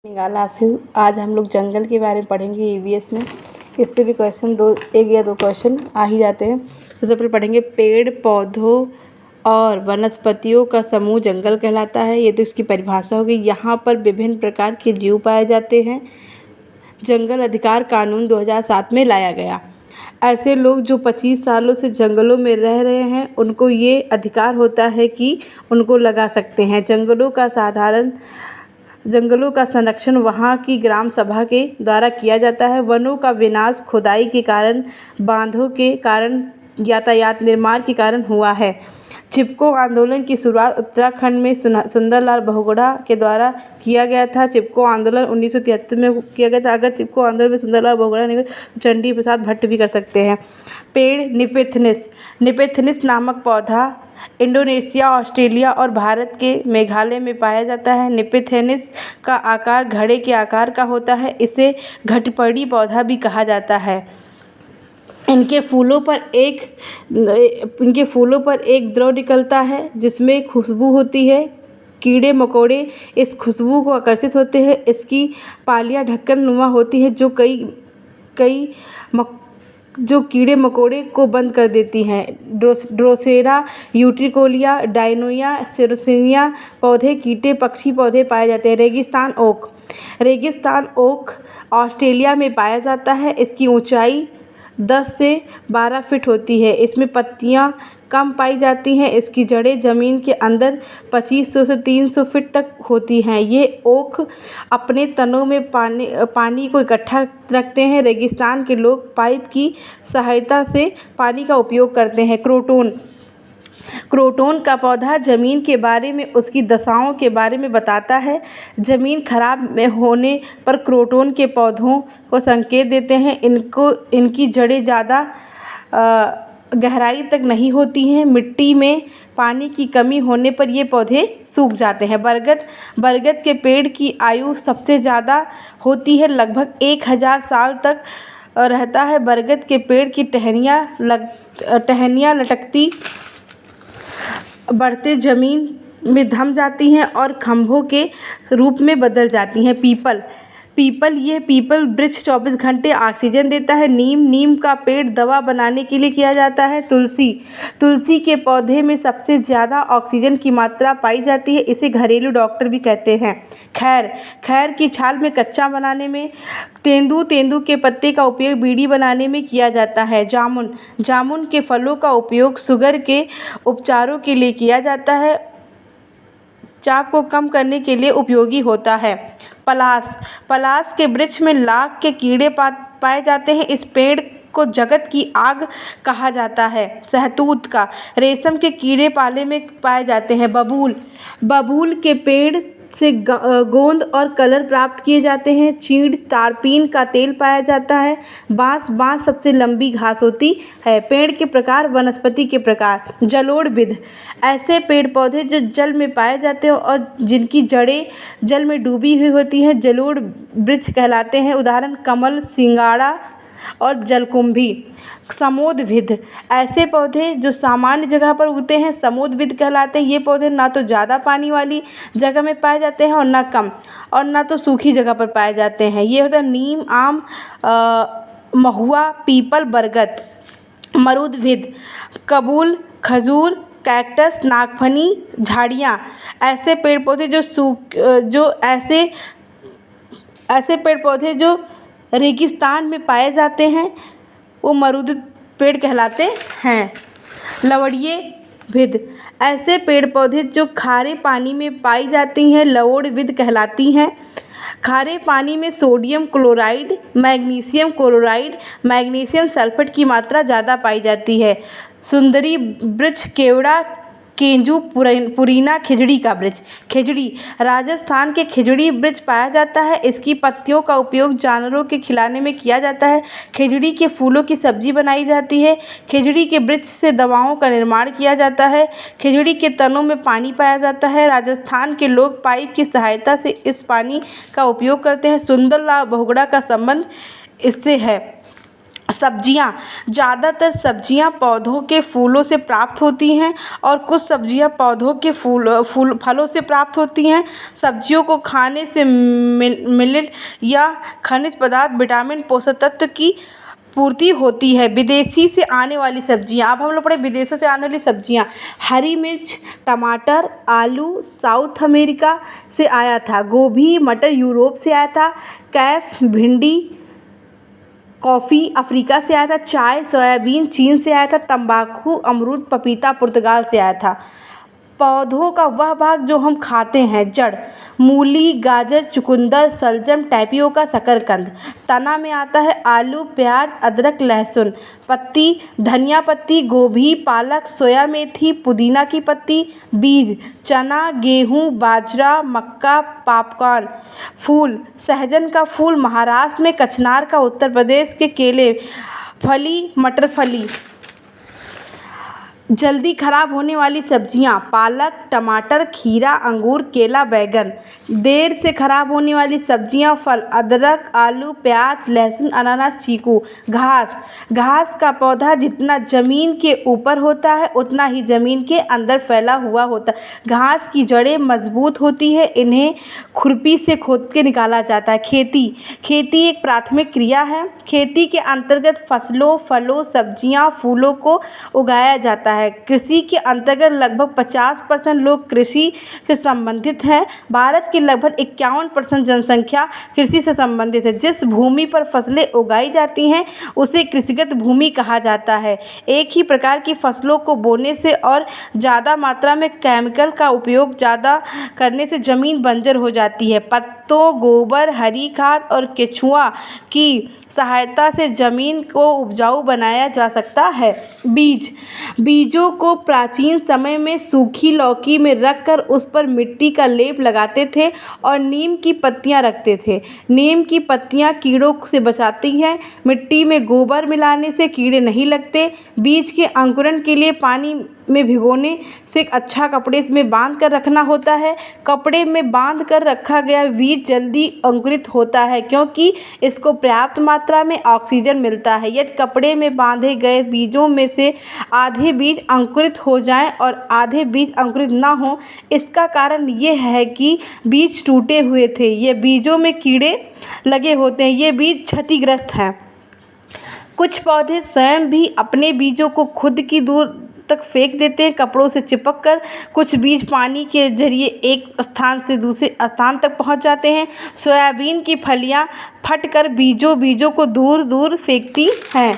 निकाला फिर आज हम लोग जंगल के बारे में पढ़ेंगे ईवीएस में। इससे भी क्वेश्चन एक या दो क्वेश्चन आ ही जाते हैं। सबसे पहले पढ़ेंगे पेड़ पौधों और वनस्पतियों का समूह जंगल कहलाता है। ये तो इसकी परिभाषा होगी। यहाँ पर विभिन्न प्रकार के जीव पाए जाते हैं। जंगल अधिकार कानून 2007 में लाया गया। ऐसे लोग जो 25 सालों से जंगलों में रह रहे हैं उनको ये अधिकार होता है कि उनको लगा सकते हैं। जंगलों का संरक्षण वहाँ की ग्राम सभा के द्वारा किया जाता है। वनों का विनाश खुदाई के कारण, बांधों के कारण, यातायात निर्माण के कारण हुआ है। चिपको आंदोलन की शुरुआत उत्तराखंड में सुंदरलाल बहुगुणा के द्वारा किया गया था। चिपको आंदोलन 1973 में किया गया था। अगर चिपको आंदोलन में सुंदरलाल बहुगुणा नहीं तो चंडी प्रसाद भट्ट भी कर सकते हैं। पेड़ निपेथनिस नामक पौधा इंडोनेशिया, ऑस्ट्रेलिया और भारत के मेघालय में पाया जाता है। निपेथेनिस का आकार घड़े के आकार का होता है। इसे घटपड़ी पौधा भी कहा जाता है। इनके फूलों पर एक द्रव निकलता है जिसमें खुशबू होती है। कीड़े मकोड़े इस खुशबू को आकर्षित होते हैं। इसकी पालियाँ ढक्कन नुमा होती हैं जो कीड़े मकोड़े को बंद कर देती हैं। ड्रोसेरा यूट्रिकोलिया, डायनोया, सेरोसिनिया पौधे, कीटे, पक्षी पौधे पाए जाते हैं। रेगिस्तान ओक ऑस्ट्रेलिया में पाया जाता है। इसकी ऊंचाई 10 से 12 फीट होती है। इसमें पत्तियां कम पाई जाती हैं। इसकी जड़ें ज़मीन के अंदर 2500 से 300 फीट तक होती हैं। ये ओक अपने तनों में पानी को इकट्ठा रखते हैं। रेगिस्तान के लोग पाइप की सहायता से पानी का उपयोग करते हैं। क्रोटोन का पौधा ज़मीन के बारे में, उसकी दशाओं के बारे में बताता है। ज़मीन खराब में होने पर क्रोटोन के पौधों को संकेत देते हैं। इनकी जड़ें ज़्यादा गहराई तक नहीं होती हैं। मिट्टी में पानी की कमी होने पर ये पौधे सूख जाते हैं। बरगद के पेड़ की आयु सबसे ज़्यादा होती है, लगभग 1000 साल तक रहता है। बरगद के पेड़ की टहनियाँ लटकती बढ़ते ज़मीन में थम जाती हैं और खंभों के रूप में बदल जाती हैं। पीपल वृक्ष 24 घंटे ऑक्सीजन देता है। नीम का पेड़ दवा बनाने के लिए किया जाता है। तुलसी के पौधे में सबसे ज़्यादा ऑक्सीजन की मात्रा पाई जाती है। इसे घरेलू डॉक्टर भी कहते हैं। खैर की छाल में कच्चा बनाने में, तेंदू के पत्ते का उपयोग बीड़ी बनाने में किया जाता है। जामुन के फलों का उपयोग शुगर के उपचारों के लिए किया जाता है। चाप को कम करने के लिए उपयोगी होता है। पलास के वृक्ष में लाख के कीड़े पाए जाते हैं। इस पेड़ को जगत की आग कहा जाता है। शहतूत का रेशम के कीड़े पाले में पाए जाते हैं। बबूल के पेड़ से गोंद और कलर प्राप्त किए जाते हैं। चीड़ तारपीन का तेल पाया जाता है। बांस सबसे लंबी घास होती है। पेड़ के प्रकार, वनस्पति के प्रकार। जलोढ़विद ऐसे पेड़ पौधे जो जल में पाए जाते हैं और जिनकी जड़ें जल में डूबी हुई होती हैं जलोढ़ वृक्ष कहलाते हैं। उदाहरण कमल, सिंगाड़ा और जलकुंभी। समोद्भिद ऐसे पौधे जो सामान्य जगह पर उगते हैं समोद्भिद कहलाते हैं। ये पौधे ना तो ज़्यादा पानी वाली जगह में पाए जाते हैं और ना कम, और ना तो सूखी जगह पर पाए जाते हैं। ये होता है नीम, आम, महुआ, पीपल, बरगद। मरुदभिद कबूल, खजूर, कैक्टस, नागफनी, झाड़ियाँ ऐसे पेड़ पौधे जो रेगिस्तान में पाए जाते हैं वो मरुद पेड़ कहलाते हैं। लवणीय भिद ऐसे पेड़ पौधे जो खारे पानी में पाई जाती हैं लवणविद कहलाती हैं। खारे पानी में sodium chloride, magnesium chloride, magnesium sulphate की मात्रा ज़्यादा पाई जाती है। सुंदरी वृक्ष, केवड़ा, केंजू, पुरीना, खिजड़ी का वृक्ष। खिजड़ी राजस्थान के खिजड़ी वृक्ष पाया जाता है। इसकी पत्तियों का उपयोग जानवरों के खिलाने में किया जाता है। खिजड़ी के फूलों की सब्जी बनाई जाती है। खिजड़ी के वृक्ष से दवाओं का निर्माण किया जाता है। खिजड़ी के तनों में पानी पाया जाता है। राजस्थान के लोग पाइप की सहायता से इस पानी का उपयोग करते हैं। सुंदरलाल बहुगुणा का संबंध इससे है। सब्जियां, ज़्यादातर सब्जियां पौधों के फूलों से प्राप्त होती हैं और कुछ सब्जियां पौधों के फलों से प्राप्त होती हैं। सब्जियों को खाने से मिनरल या खनिज पदार्थ, विटामिन, पोषक तत्व की पूर्ति होती है। विदेशी से आने वाली सब्जियां, अब हम लोग पढ़े विदेशों से आने वाली सब्जियां। हरी मिर्च, टमाटर, आलू साउथ अमेरिका से आया था। गोभी, मटर यूरोप से आया था। कैफ, भिंडी, कॉफ़ी अफ्रीका से आया था। चाय, सोयाबीन चीन से आया था। तंबाकू, अमरूद, पपीता पुर्तगाल से आया था। पौधों का वह भाग जो हम खाते हैं, जड़, मूली, गाजर, चुकंदर, सलजम, टैपियोका, शकरकंद। तना में आता है आलू, प्याज, अदरक, लहसुन। पत्ती, धनिया पत्ती, गोभी, पालक, सोया मेथी, पुदीना की पत्ती। बीज, चना, गेहूँ, बाजरा, मक्का, पॉपकॉर्न। फूल, सहजन का फूल महाराष्ट्र में, कचनार का उत्तर प्रदेश के केले। फली, मटर फली। जल्दी खराब होने वाली सब्जियां, पालक, टमाटर, खीरा, अंगूर, केला, बैंगन। देर से खराब होने वाली सब्जियां, फल, अदरक, आलू, प्याज, लहसुन, अनानास, चीकू। घास, घास का पौधा जितना ज़मीन के ऊपर होता है उतना ही ज़मीन के अंदर फैला हुआ होता है। घास की जड़ें मजबूत होती है, इन्हें खुरपी से खोद के निकाला जाता है। खेती, खेती एक प्राथमिक क्रिया है। खेती के अंतर्गत फसलों, फलों, सब्जियां, फूलों को उगाया जाता है। कृषि के अंतर्गत लगभग 50% लोग कृषि से संबंधित हैं। भारत की लगभग 51% जनसंख्या कृषि से संबंधित है। जिस भूमि पर फसलें उगाई जाती हैं उसे कृषिगत भूमि कहा जाता है। एक ही प्रकार की फसलों को बोने से और ज़्यादा मात्रा में केमिकल का उपयोग ज़्यादा करने से ज़मीन बंजर हो जाती है। पत्तों, गोबर, हरी खाद और केंचुआ की सहायता से ज़मीन को उपजाऊ बनाया जा सकता है। बीज, बीजों को प्राचीन समय में सूखी लौकी में रखकर उस पर मिट्टी का लेप लगाते थे और नीम की पत्तियां रखते थे। नीम की पत्तियां कीड़ों से बचाती हैं। मिट्टी में गोबर मिलाने से कीड़े नहीं लगते। बीज के अंकुरण के लिए पानी में भिगोने से अच्छा कपड़े में बांध कर रखना होता है। कपड़े में बांध कर रखा गया बीज जल्दी अंकुरित होता है क्योंकि इसको पर्याप्त मात्रा में ऑक्सीजन मिलता है। यदि कपड़े में बांधे गए बीजों में से आधे बीज अंकुरित हो जाएं और आधे बीज अंकुरित ना हो, इसका कारण ये है कि बीज टूटे हुए थे। ये बीजों में कीड़े लगे होते हैं। ये बीज क्षतिग्रस्त हैं। कुछ पौधे स्वयं भी अपने बीजों को खुद की दूर तक फेंक देते हैं, कपड़ों से चिपक कर। कुछ बीज पानी के जरिए एक स्थान से दूसरे स्थान तक पहुंच जाते हैं। सोयाबीन की फलियां फटकर बीजों को दूर दूर फेंकती हैं।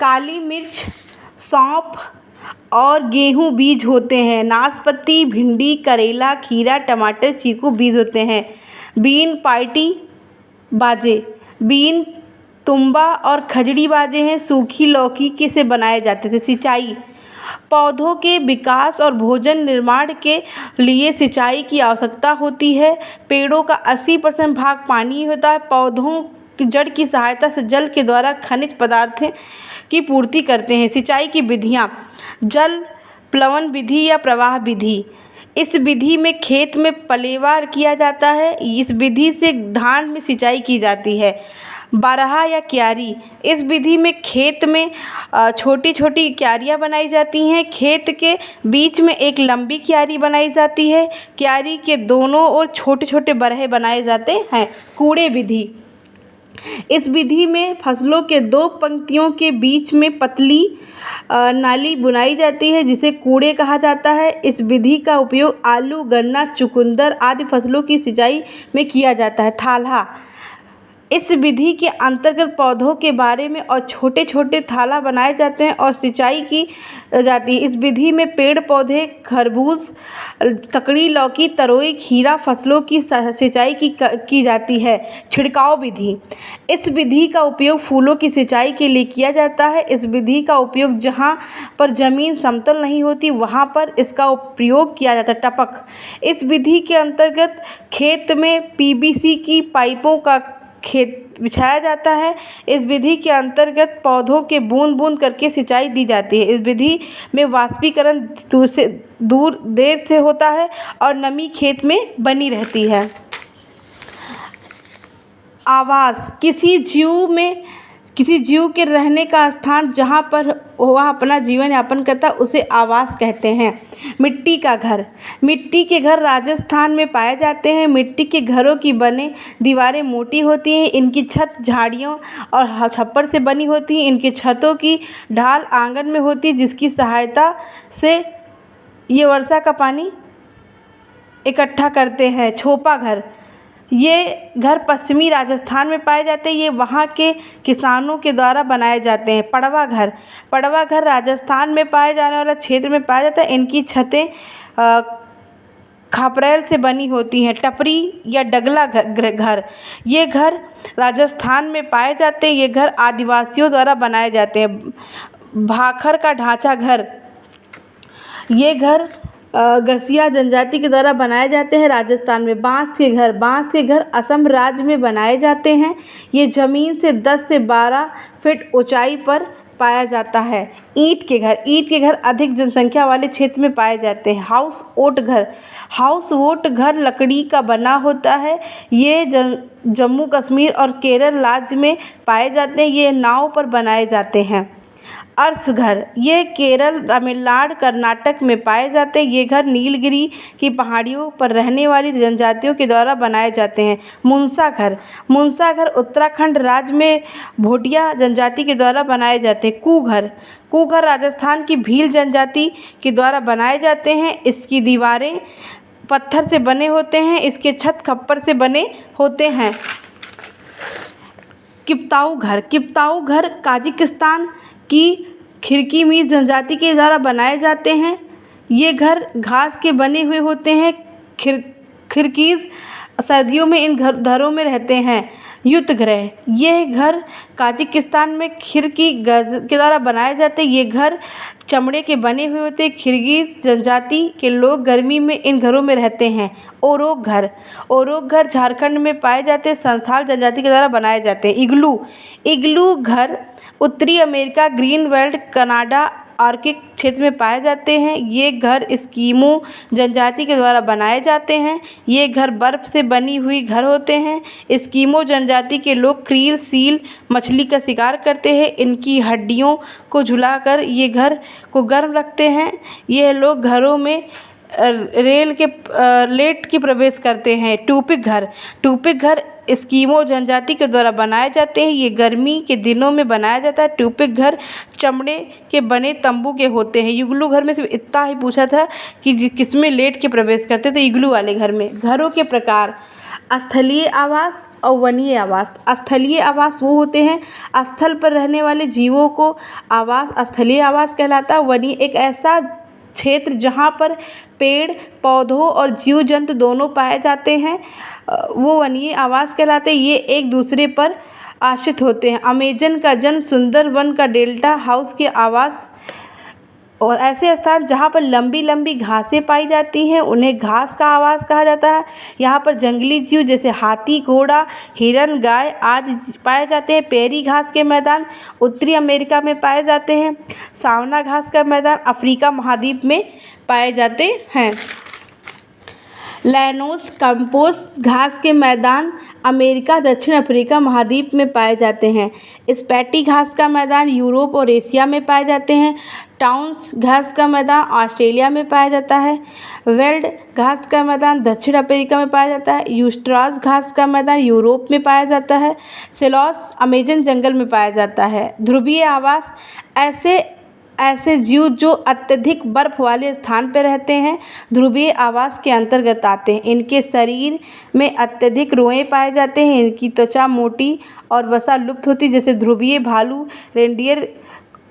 काली मिर्च, सौंफ और गेहूं बीज होते हैं। नाशपाती, भिंडी, करेला, खीरा, टमाटर, चीकू बीज होते हैं। बीन, पार्टी बाजे, बीन, तुम्बा और खजड़ी बाजे हैं, सूखी लौकी के से बनाए जाते थे। सिंचाई, पौधों के विकास और भोजन निर्माण के लिए सिंचाई की आवश्यकता होती है। पेड़ों का 80% भाग पानी होता है। पौधों की जड़ की सहायता से जल के द्वारा खनिज पदार्थ की पूर्ति करते हैं। सिंचाई की विधियाँ, जल प्लवन विधि या प्रवाह विधि। इस विधि में खेत में पलेवार किया जाता है। इस विधि से धान में सिंचाई की जाती है। बारहा या क्यारी, इस विधि में खेत में छोटी छोटी क्यारियाँ बनाई जाती हैं। खेत के बीच में एक लंबी क्यारी बनाई जाती है। क्यारी के दोनों ओर छोटे छोटे बरहे बनाए जाते हैं। कूड़े विधि, इस विधि में फसलों के दो पंक्तियों के बीच में पतली नाली बुनाई जाती है जिसे कूड़े कहा जाता है। इस विधि का उपयोग आलू, गन्ना, चुकंदर आदि फसलों की सिंचाई में किया जाता है। थाला, इस विधि के अंतर्गत पौधों के बारे में और छोटे छोटे थाला बनाए जाते हैं और सिंचाई की जाती है। इस विधि में पेड़ पौधे, खरबूज, ककड़ी, लौकी, तरोई, खीरा फसलों की सिंचाई की जाती है। छिड़काव विधि, इस विधि का उपयोग फूलों की सिंचाई के लिए किया जाता है। इस विधि का उपयोग जहाँ पर ज़मीन समतल नहीं होती वहाँ पर इसका प्रयोग किया जाता है। टपक, इस विधि के अंतर्गत खेत में पीवीसी की पाइपों का खेत बिछाया जाता है। इस विधि के अंतर्गत पौधों के बूंद बूंद करके सिंचाई दी जाती है। इस विधि में वाष्पीकरण देर से होता है और नमी खेत में बनी रहती है। आवास, किसी जीव में किसी जीव के रहने का स्थान जहाँ पर वह अपना जीवन यापन करता है उसे आवास कहते हैं। मिट्टी का घर। मिट्टी के घर राजस्थान में पाए जाते हैं। मिट्टी के घरों की बने दीवारें मोटी होती हैं। इनकी छत झाड़ियों और छप्पर से बनी होती है। इनकी छतों की ढाल आंगन में होती है जिसकी सहायता से ये वर्षा का पानी इकट्ठा करते हैं। छोपा घर। ये घर पश्चिमी राजस्थान में पाए जाते हैं। ये वहाँ के किसानों के द्वारा बनाए जाते हैं। पड़वा घर। पड़वा घर राजस्थान में पाए जाने वाला क्षेत्र में पाया जाता है। इनकी छतें खपरेल से बनी होती हैं। टपरी या डगला घर। ये घर राजस्थान में पाए जाते हैं। ये घर आदिवासियों द्वारा बनाए जाते हैं। भाखर का ढांचा घर। ये घर गसिया जनजाति के द्वारा बनाए जाते हैं राजस्थान में। बांस के घर। बांस के घर असम राज्य में बनाए जाते हैं। ये ज़मीन से 10 से 12 फीट ऊंचाई पर पाया जाता है। ईंट के घर। ईंट के घर अधिक जनसंख्या वाले क्षेत्र में पाए जाते हैं। हाउस ओट घर। हाउस ओट घर लकड़ी का बना होता है। ये जम्मू कश्मीर और केरल राज्य में पाए जाते हैं। ये नाव पर बनाए जाते हैं। अर्श घर। ये केरल, तमिलनाडु, कर्नाटक में पाए जाते हैं। ये घर नीलगिरी की पहाड़ियों पर रहने वाली जनजातियों के द्वारा बनाए जाते हैं। मुनसा घर। मुनसा घर उत्तराखंड राज्य में भोटिया जनजाति के द्वारा बनाए जाते हैं। कूघर। कूघर राजस्थान की भील जनजाति के द्वारा बनाए जाते हैं। इसकी दीवारें पत्थर से बने होते हैं। इसके छत खप्पर से बने होते हैं। किप्ताऊ घर। किप्ताऊ घर काजाकिस्तान की खिरकीमीज जनजाति के द्वारा बनाए जाते हैं। ये घर घास के बने हुए होते हैं। खिरकीज सर्दियों में इन घरों में रहते हैं। युद्ध गृह। ये घर काजाकिस्तान में खिरकी के द्वारा बनाए जाते हैं। ये घर चमड़े के बने हुए होते हैं। किर्गिज जनजाति के लोग गर्मी में इन घरों में रहते हैं। ओरोक घर। ओरोक घर झारखंड में पाए जाते हैं। संथाल जनजाति के द्वारा बनाए जाते हैं। इग्लू। इग्लू घर उत्तरी अमेरिका, ग्रीनलैंड, कनाडा, आर्कटिक क्षेत्र में पाए जाते हैं। ये घर एस्किमो जनजाति के द्वारा बनाए जाते हैं। ये घर बर्फ़ से बनी हुई घर होते हैं। एस्किमो जनजाति के लोग क्रील, सील मछली का शिकार करते हैं। इनकी हड्डियों को झुलाकर ये घर को गर्म रखते हैं। ये लोग घरों में लेट के प्रवेश करते हैं। टूपिक घर। टूपिक घर एस्किमो जनजाति के द्वारा बनाए जाते हैं। ये गर्मी के दिनों में बनाया जाता है। टूपिक घर चमड़े के बने तंबू के होते हैं। इग्लू घर में सिर्फ इतना ही पूछा था कि किसमें लेट के प्रवेश करते तो इग्लू वाले घर में। घरों के प्रकार। स्थलीय आवास और वनीय आवास। स्थलीय आवास वो होते हैं स्थल पर रहने वाले जीवों को आवास स्थलीय आवास कहलाता है। वनीय एक ऐसा क्षेत्र जहाँ पर पेड़ पौधों और जीव जंतु दोनों पाए जाते हैं वो वनीय आवास कहलाते हैं। ये एक दूसरे पर आश्रित होते हैं। अमेजन का जन्म सुंदरवन का डेल्टा हाउस के आवास और ऐसे स्थान जहाँ पर लंबी लंबी घासें पाई जाती हैं उन्हें घास का आवास कहा जाता है। यहाँ पर जंगली जीव जैसे हाथी, घोड़ा, हिरन, गाय आदि पाए जाते हैं। पेरी घास के मैदान उत्तरी अमेरिका में पाए जाते हैं। सावना घास का मैदान अफ्रीका महाद्वीप में पाए जाते हैं। लैनोस कैंपोस घास के मैदान अमेरिका, दक्षिण अफ्रीका महाद्वीप में पाए जाते हैं। स्पैटी घास का मैदान यूरोप और एशिया में पाए जाते हैं। टाउन्स घास का मैदान ऑस्ट्रेलिया में पाया जाता है। वेल्ड घास का मैदान दक्षिण अफ्रीका में पाया जाता है। यूस्ट्रास घास का मैदान यूरोप में पाया जाता है। सेलॉस अमेजन जंगल में पाया जाता है। ध्रुवीय आवास ऐसे जीव जो अत्यधिक बर्फ वाले स्थान पर रहते हैं ध्रुवीय आवास के अंतर्गत आते हैं। इनके शरीर में अत्यधिक रोएं पाए जाते हैं। इनकी त्वचा मोटी और वसा लुप्त होती है जैसे ध्रुवीय भालू, रेंडियर,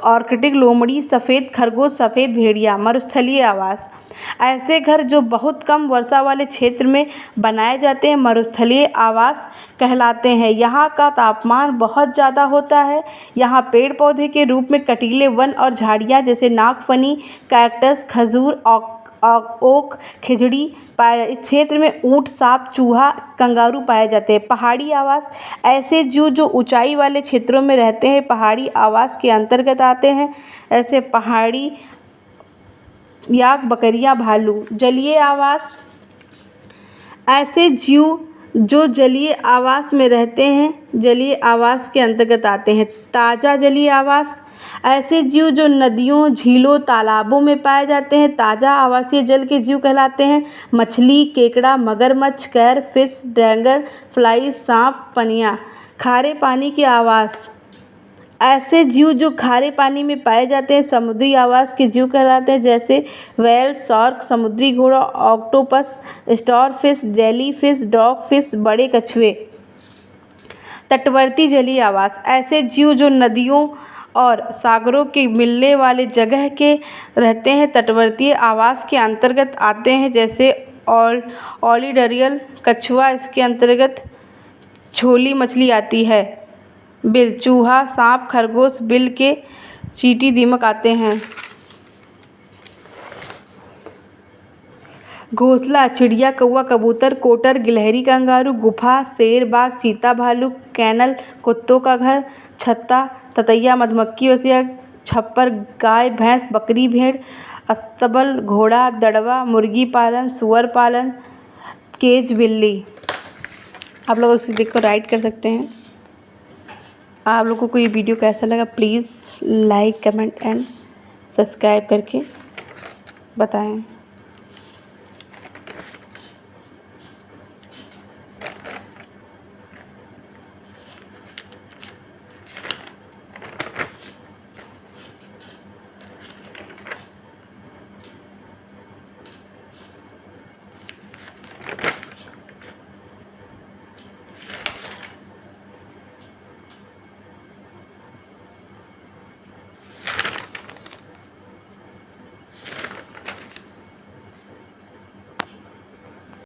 आर्कटिक लोमड़ी, सफ़ेद खरगोश, सफ़ेद भेड़िया। मरुस्थलीय आवास ऐसे घर जो बहुत कम वर्षा वाले क्षेत्र में बनाए जाते हैं मरुस्थलीय आवास कहलाते हैं। यहाँ का तापमान बहुत ज़्यादा होता है। यहाँ पेड़ पौधे के रूप में कटीले वन और झाड़ियाँ जैसे नागफनी, कैक्टस, खजूर, ओक, खिजड़ी पाए। इस क्षेत्र में ऊँट, सांप, चूहा, कंगारू पाए जाते हैं। पहाड़ी आवास ऐसे जीव जो ऊंचाई वाले क्षेत्रों में रहते हैं पहाड़ी आवास के अंतर्गत आते हैं। ऐसे पहाड़ी याक, बकरियाँ, भालू। जलीय आवास ऐसे जीव जो जलीय आवास में रहते हैं जलीय आवास के अंतर्गत आते हैं। ताज़ा जलीय आवास ऐसे जीव जो नदियों, झीलों, तालाबों में पाए जाते हैं ताज़ा आवासीय जल के जीव कहलाते हैं। मछली, केकड़ा, मगरमच्छ, कैर फिश, ड्रैगन फ्लाई, सांप, पनिया। खारे पानी के आवास ऐसे जीव जो खारे पानी में पाए जाते हैं समुद्री आवास के जीव कहलाते हैं, जैसे व्हेल, शार्क, समुद्री घोड़ा, ऑक्टोपस, स्टारफिश, जेलीफिश, डॉगफिश, बड़े कछुए। तटवर्ती जलीय आवास ऐसे जीव जो नदियों और सागरों के मिलने वाले जगह के रहते हैं तटवर्ती आवास के अंतर्गत आते हैं, जैसे ओलिडरियल कछुआ, इसके अंतर्गत छोली मछली आती है। बिल, चूहा, सांप, खरगोश, बिल के चींटी, दीमक आते हैं। घोंसला चिड़िया, कौवा, कबूतर, कोटर, गिलहरी, कंगारू। गुफा शेर, बाघ, चीता, भालू। कैनल कुत्तों का घर। छत्ता ततैया, मधुमक्खी, बसिया। छप्पर गाय, भैंस, बकरी, भेड़। अस्तबल घोड़ा, दड़वा, मुर्गी पालन, सुअर पालन। केज बिल्ली। आप लोग इसे देख कर राइट कर सकते हैं। आप लोगों को ये वीडियो कैसा लगा please like, comment and subscribe करके बताएं।